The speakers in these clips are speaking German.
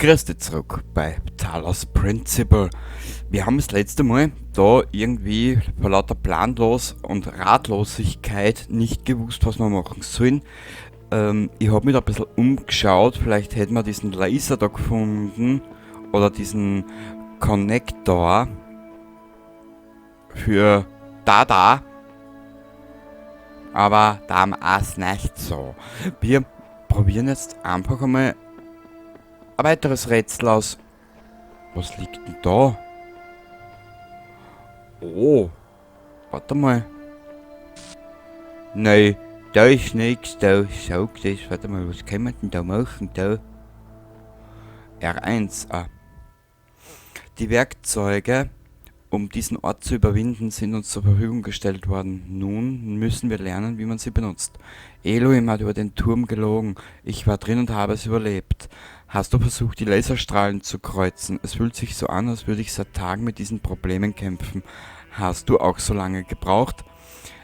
Grüß dich zurück bei Talos Principle. Wir haben das letzte Mal da irgendwie vor lauter Planlos und Ratlosigkeit nicht gewusst, was wir machen sollen. Ich habe mich da ein bisschen umgeschaut, vielleicht hätten wir diesen Laser da gefunden oder diesen Connector für da, aber da ist nicht so. Wir probieren jetzt einfach einmal ein weiteres Rätsel aus. Was liegt denn da? Oh, warte mal. Nein, da ist nichts, da sagt es. Warte mal, was kann man denn da machen? Da. R1. Die Werkzeuge, um diesen Ort zu überwinden, sind uns zur Verfügung gestellt worden. Nun müssen wir lernen, wie man sie benutzt. Elohim hat über den Turm gelogen. Ich war drin und habe es überlebt. Hast du versucht, die Laserstrahlen zu kreuzen? Es fühlt sich so an, als würde ich seit Tagen mit diesen Problemen kämpfen. Hast du auch so lange gebraucht?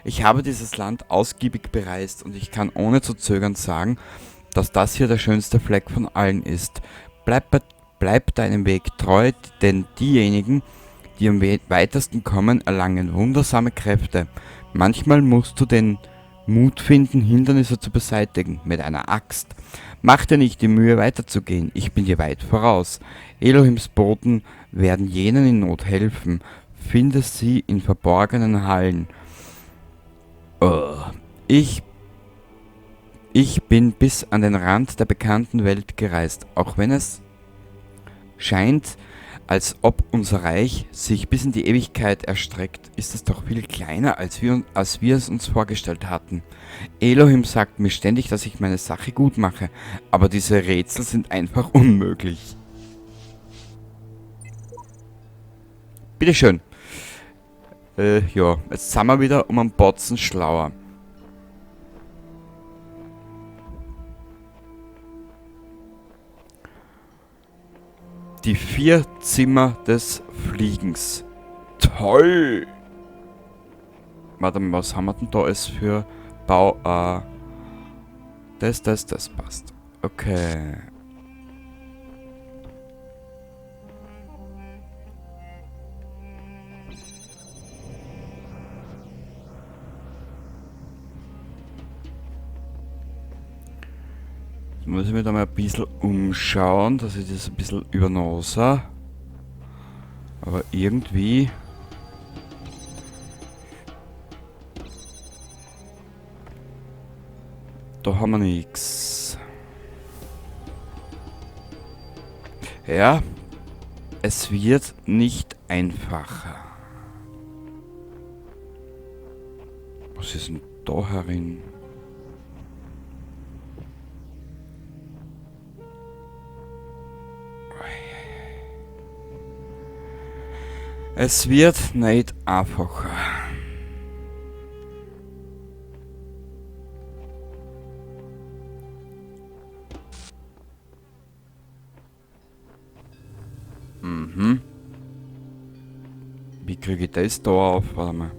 Ich habe dieses Land ausgiebig bereist und ich kann ohne zu zögern sagen, dass das hier der schönste Fleck von allen ist. Bleib deinem Weg treu, denn diejenigen, die am weitesten kommen, erlangen wundersame Kräfte. Manchmal musst du den Mut finden, Hindernisse zu beseitigen, mit einer Axt. Mach dir nicht die Mühe, weiterzugehen, ich bin dir weit voraus. Elohims Boten werden jenen in Not helfen. Finde sie in verborgenen Hallen. Oh. Ich, ich bin bis an den Rand der bekannten Welt gereist, auch wenn es scheint, als ob unser Reich sich bis in die Ewigkeit erstreckt, ist es doch viel kleiner, als wir es uns vorgestellt hatten. Elohim sagt mir ständig, dass ich meine Sache gut mache, aber diese Rätsel sind einfach unmöglich. Bitteschön. Ja, jetzt sind wir wieder um einen Batzen schlauer. Die 4 Zimmer des Fliegens. Toll! Warte mal, was haben wir denn da alles für Bau? Das passt. Okay. Jetzt muss ich mich da mal ein bisschen umschauen, dass ich das ein bisschen übernose. Aber irgendwie... Da haben wir nichts. Ja, es wird nicht einfacher. Was ist denn da herin? Es wird nicht einfacher. Wie kriege ich das da auf? Warte mal.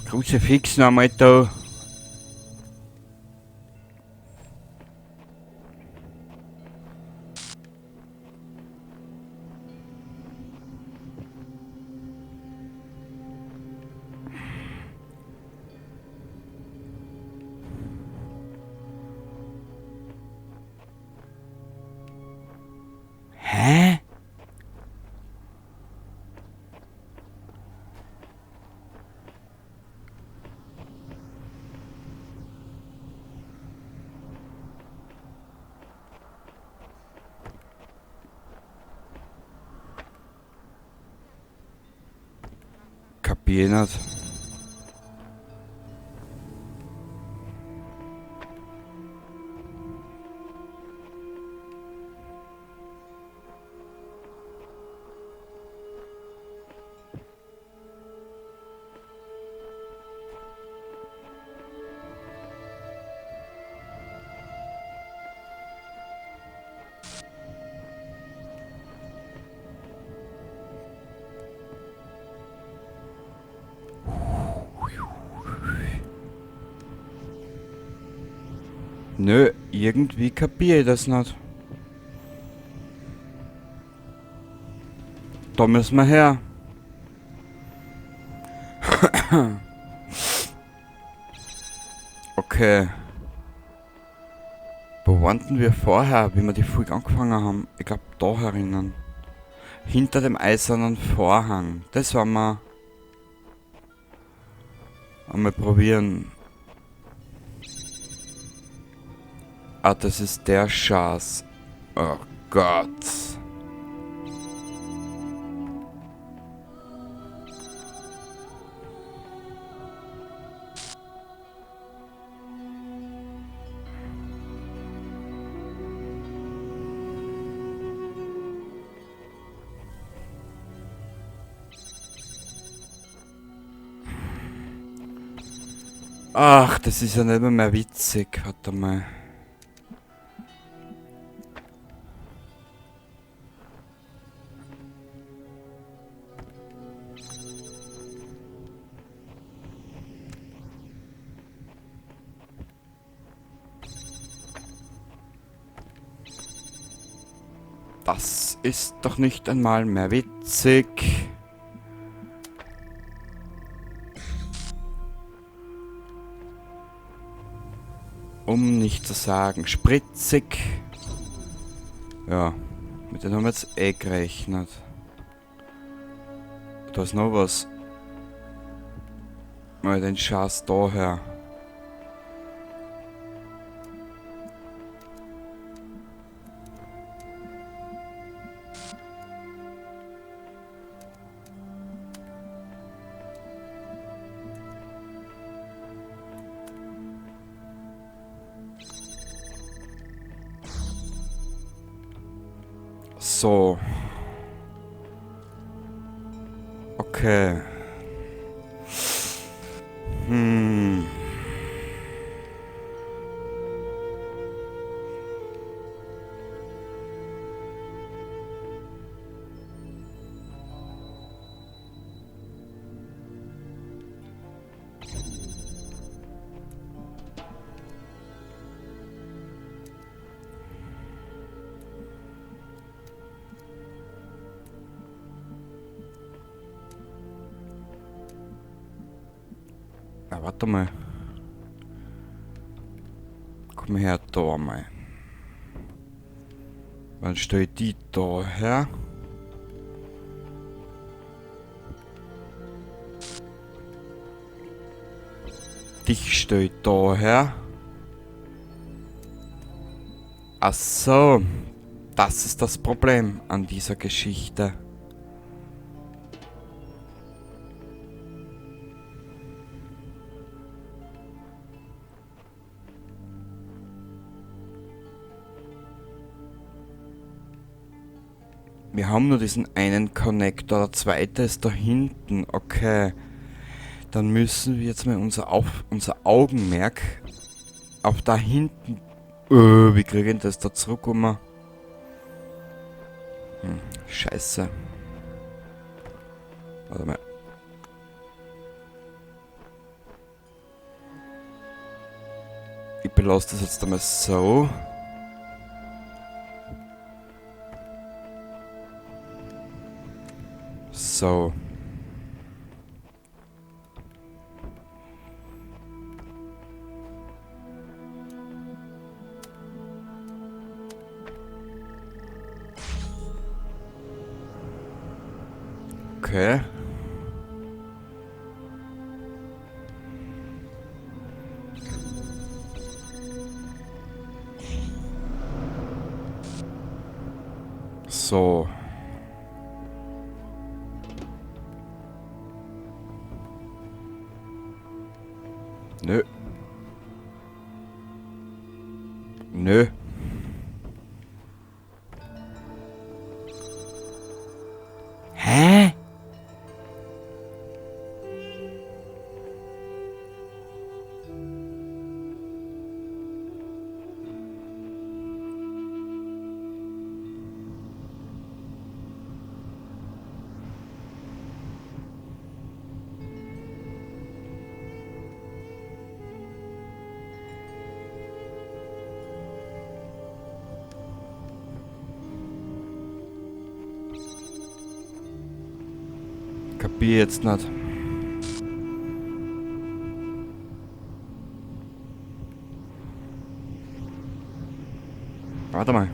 Kruzifix noch einmal da. Hä? Kapier nicht. Nö, irgendwie kapiere ich das nicht. Da müssen wir her. Okay. Wo waren denn wir vorher, wie wir die Folge angefangen haben? Ich glaube, da herinnen. Hinter dem eisernen Vorhang. Das werden wir einmal probieren. Ah, das ist der Schatz. Oh Gott. Ach, das ist ja nicht mehr witzig. Warte mal. Das ist doch nicht einmal mehr witzig. Um nicht zu sagen spritzig. Ja, mit denen haben wir jetzt eh gerechnet. Da ist noch was. Mal den Schatz da her. So. Okay. Hm. Ja, warte mal. Komm her, da mal. Wann stell ich die da her? Dich stell ich da her. Ach so. Das ist das Problem an dieser Geschichte. Wir haben nur diesen einen Connector, der zweite ist da hinten. Okay. Dann müssen wir jetzt mal unser Augenmerk auf da hinten. Wie kriege ich das da zurück? Scheiße. Warte mal. Ich belasse das jetzt einmal so. So. Okay. So. Nö. Nö. Hä? Kapier jetzt nicht. Warte mal.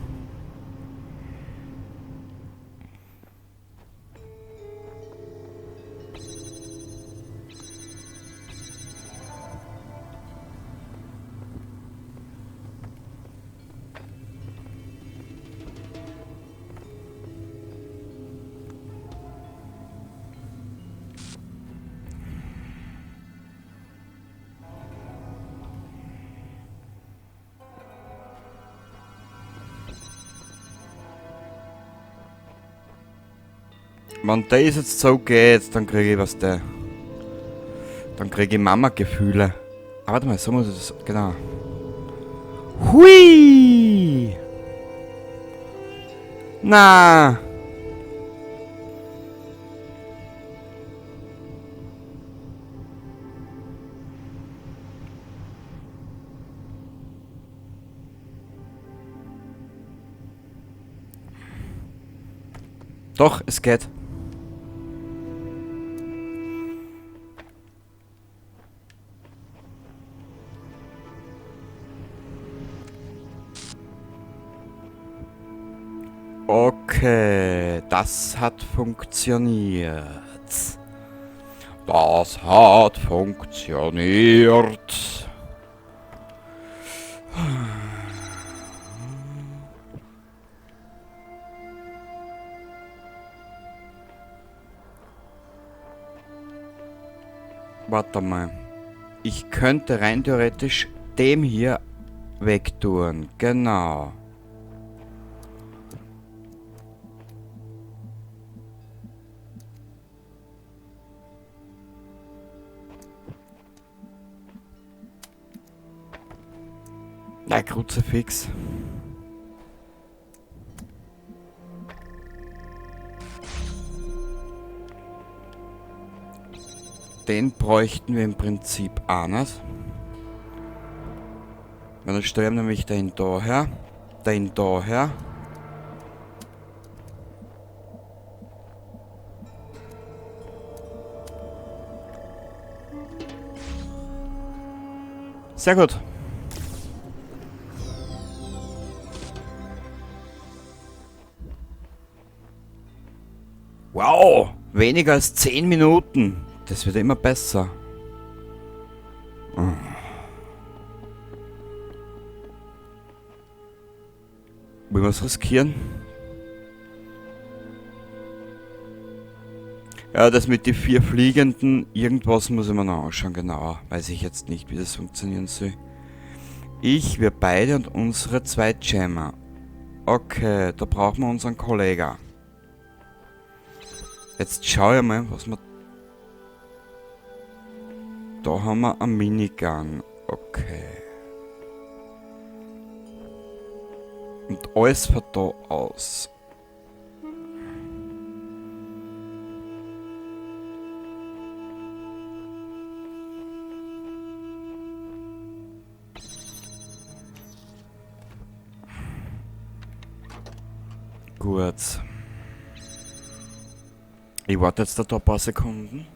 Wenn das jetzt so geht, dann kriege ich was der. Dann kriege ich Mama-Gefühle. Aber warte mal, so muss es. Genau. Hui! Na! Doch, es geht. Okay, das hat funktioniert. Das hat funktioniert. Warte mal. Ich könnte rein theoretisch dem hier wegtun. Genau. Na, Kruzifix. Den bräuchten wir im Prinzip auch nicht. Weil dann stellen wir nämlich den da her. Den da her. Sehr gut. Wow, weniger als 10 Minuten. Das wird immer besser. Wollen wir es riskieren? Ja, das mit den 4 Fliegenden, irgendwas muss ich mir noch anschauen, genauer. Weiß ich jetzt nicht, wie das funktionieren soll. Ich, wir beide und unsere 2 Jammer. Okay, da brauchen wir unseren Kollegen. Jetzt schau ich mal, was wir... Da haben wir einen Minigun. Okay. Und alles von da aus. Gut. Ich warte jetzt da ein paar Sekunden.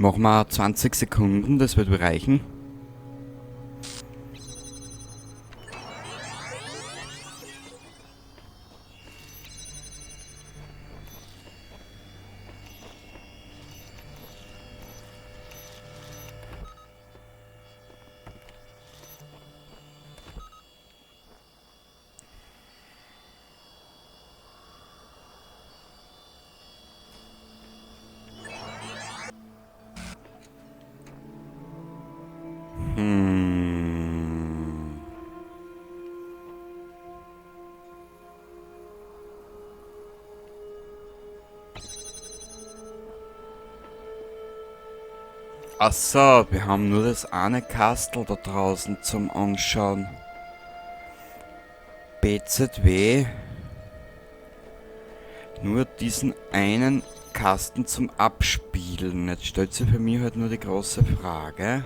Machen wir 20 Sekunden, das wird reichen. Ach so, wir haben nur das eine Kastel da draußen zum Anschauen. BZW. Nur diesen einen Kasten zum Abspielen. Jetzt stellt sich für mich halt nur die große Frage.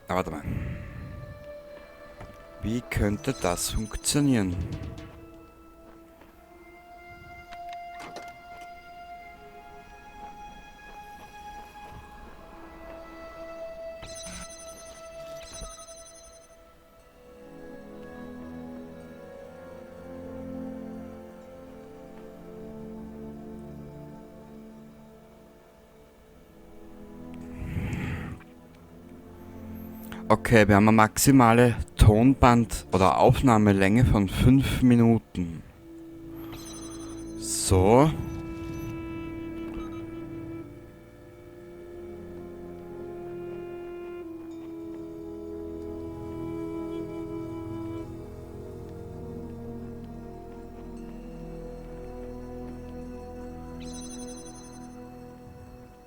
Warte mal. Wie könnte das funktionieren? Okay, wir haben eine maximale Tonband- oder Aufnahmelänge von 5 Minuten. So.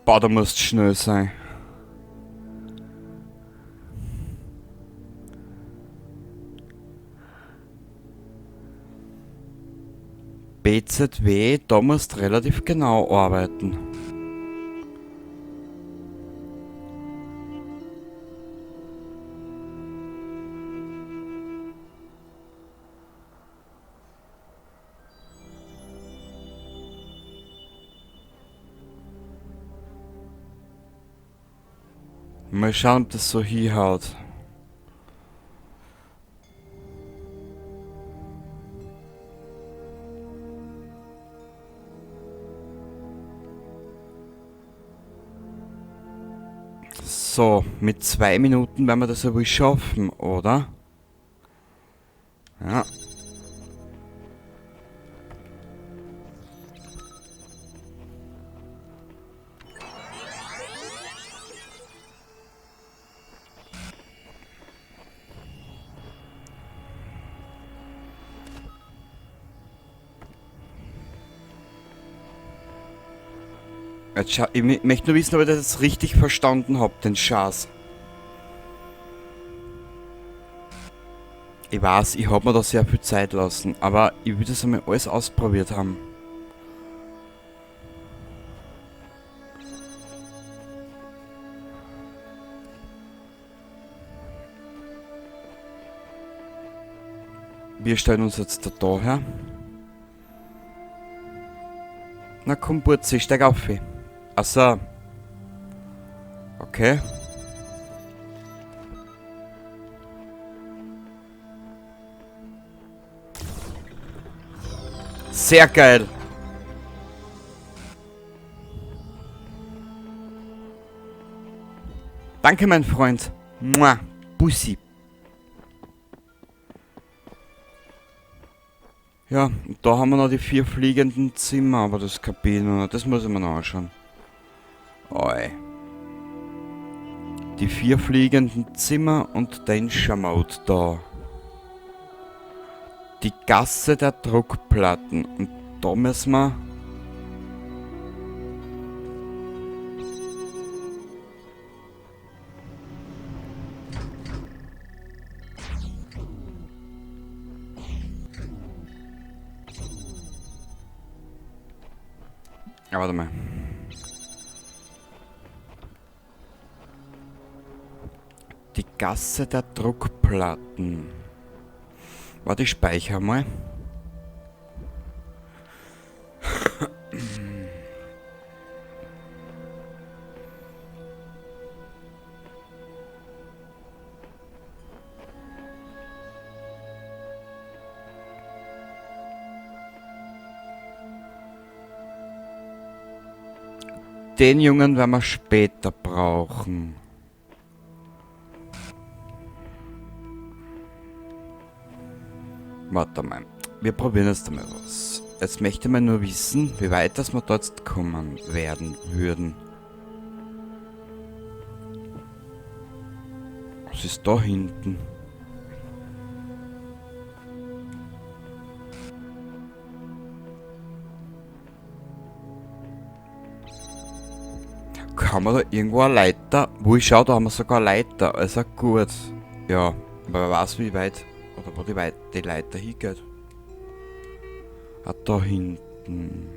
Boah, da musst schnell sein. BZW, da musst relativ genau arbeiten. Mal schauen, ob das so hinhaut. So, mit 2 Minuten werden wir das ja wohl schaffen, oder? Ja. Jetzt ich möchte nur wissen, ob ich das richtig verstanden habe, den Schatz. Ich weiß, ich habe mir da sehr viel Zeit lassen, aber ich will das einmal alles ausprobiert haben. Wir stellen uns jetzt da her. Na komm, Burzi, steig auf. Achso. Okay. Sehr geil. Danke, mein Freund. Mua. Bussi. Ja, und da haben wir noch die 4 fliegenden Zimmer, aber das kapiere ich noch nicht. Das muss ich mir noch anschauen. Oi. Die 4 fliegenden Zimmer und den Schamot da. Die Gasse der Druckplatten. Und da müssen wir... Ja, warte mal. Die Gasse der Druckplatten. Warte, ich speichere mal. Den Jungen werden wir später brauchen. Warte mal. Wir probieren jetzt einmal was. Jetzt möchte man nur wissen, wie weit das wir dort kommen werden würden. Was ist da hinten? Kann man da irgendwo eine Leiter? Wo ich schau, da haben wir sogar eine Leiter. Also gut. Ja, aber wer weiß wie weit oder wo die Leiter hingeht. Ah, da hinten.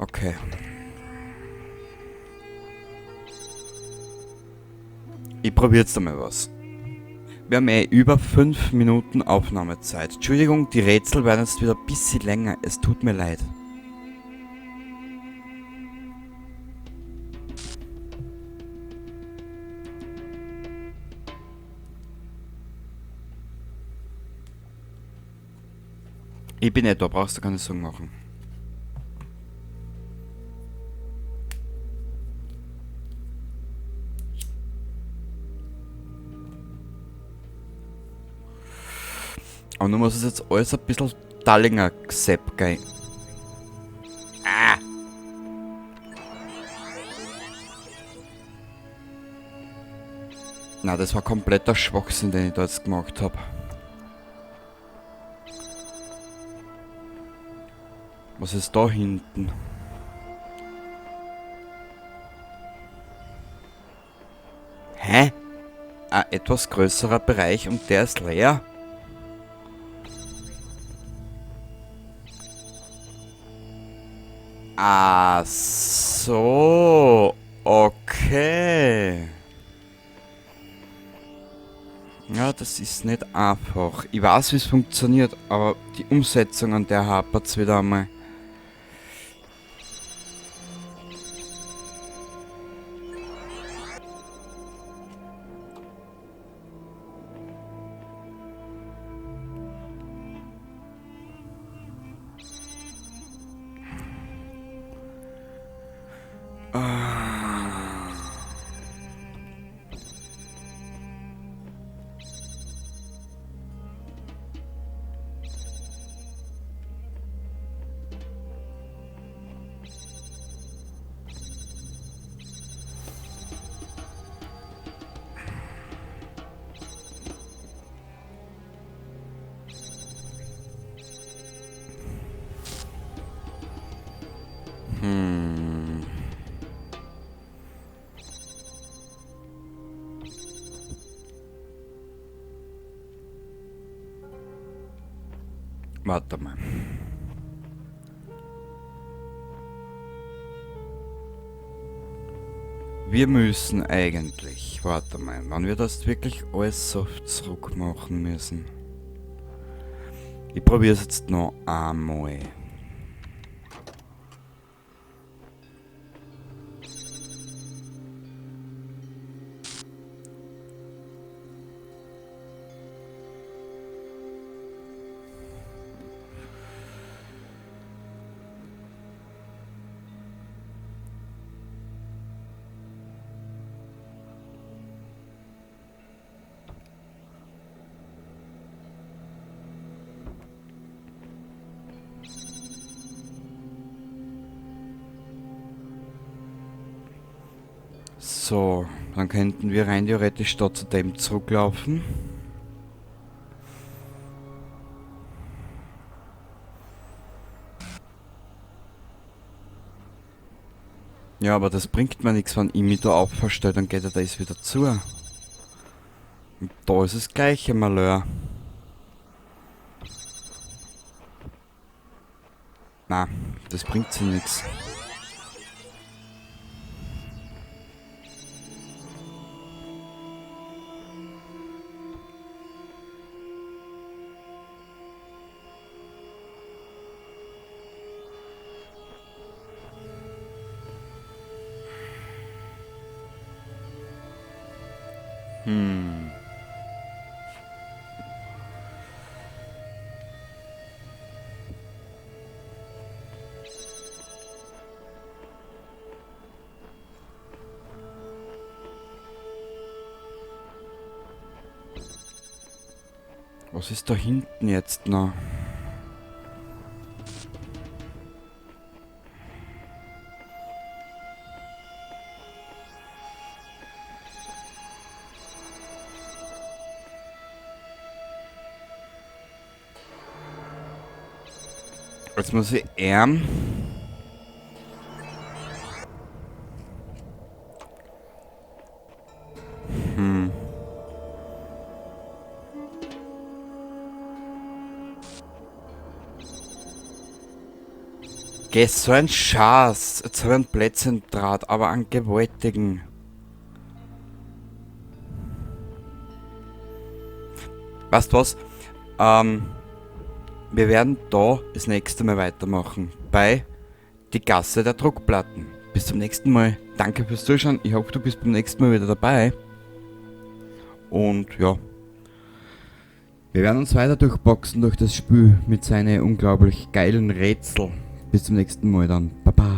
Okay. Ich probiere jetzt einmal was. Wir haben über 5 Minuten Aufnahmezeit. Entschuldigung, die Rätsel werden jetzt wieder ein bisschen länger. Es tut mir leid. Ich bin nicht da, brauchst du keine Sorgen machen. Aber nun muss es jetzt alles ein bisschen Dallinger Gesepp gehen. Ah! Na, das war kompletter Schwachsinn, den ich da jetzt gemacht habe. Was ist da hinten? Hä? Ein etwas größerer Bereich und der ist leer? Ah, so. Okay. Ja, das ist nicht einfach. Ich weiß, wie es funktioniert, aber die Umsetzung an der hapert's wieder einmal. Warte mal. Wir müssen eigentlich, warte mal, wann wir das wirklich alles so zurück machen müssen. Ich probiere es jetzt noch einmal. So, dann könnten wir rein theoretisch da zu dem zurücklaufen. Ja, aber das bringt mir nichts, wenn ich mich da aufverstelle, dann geht er das wieder zu. Und da ist das gleiche Malheur. Na, das bringt sie nichts. Was ist da hinten jetzt noch? Jetzt muss ich ärm. Geh, so ein Schatz. Jetzt hab ich einen Plätzchen Draht, aber einen gewaltigen. Weißt du was? Ähm, Wir werden da das nächste Mal weitermachen. Bei Die Gasse der Druckplatten. Bis zum nächsten Mal. Danke fürs Zuschauen. Ich hoffe, du bist beim nächsten Mal wieder dabei. Und ja, wir werden uns weiter durchboxen durch das Spiel mit seinen unglaublich geilen Rätsel. Bis zum nächsten Mal dann. Baba.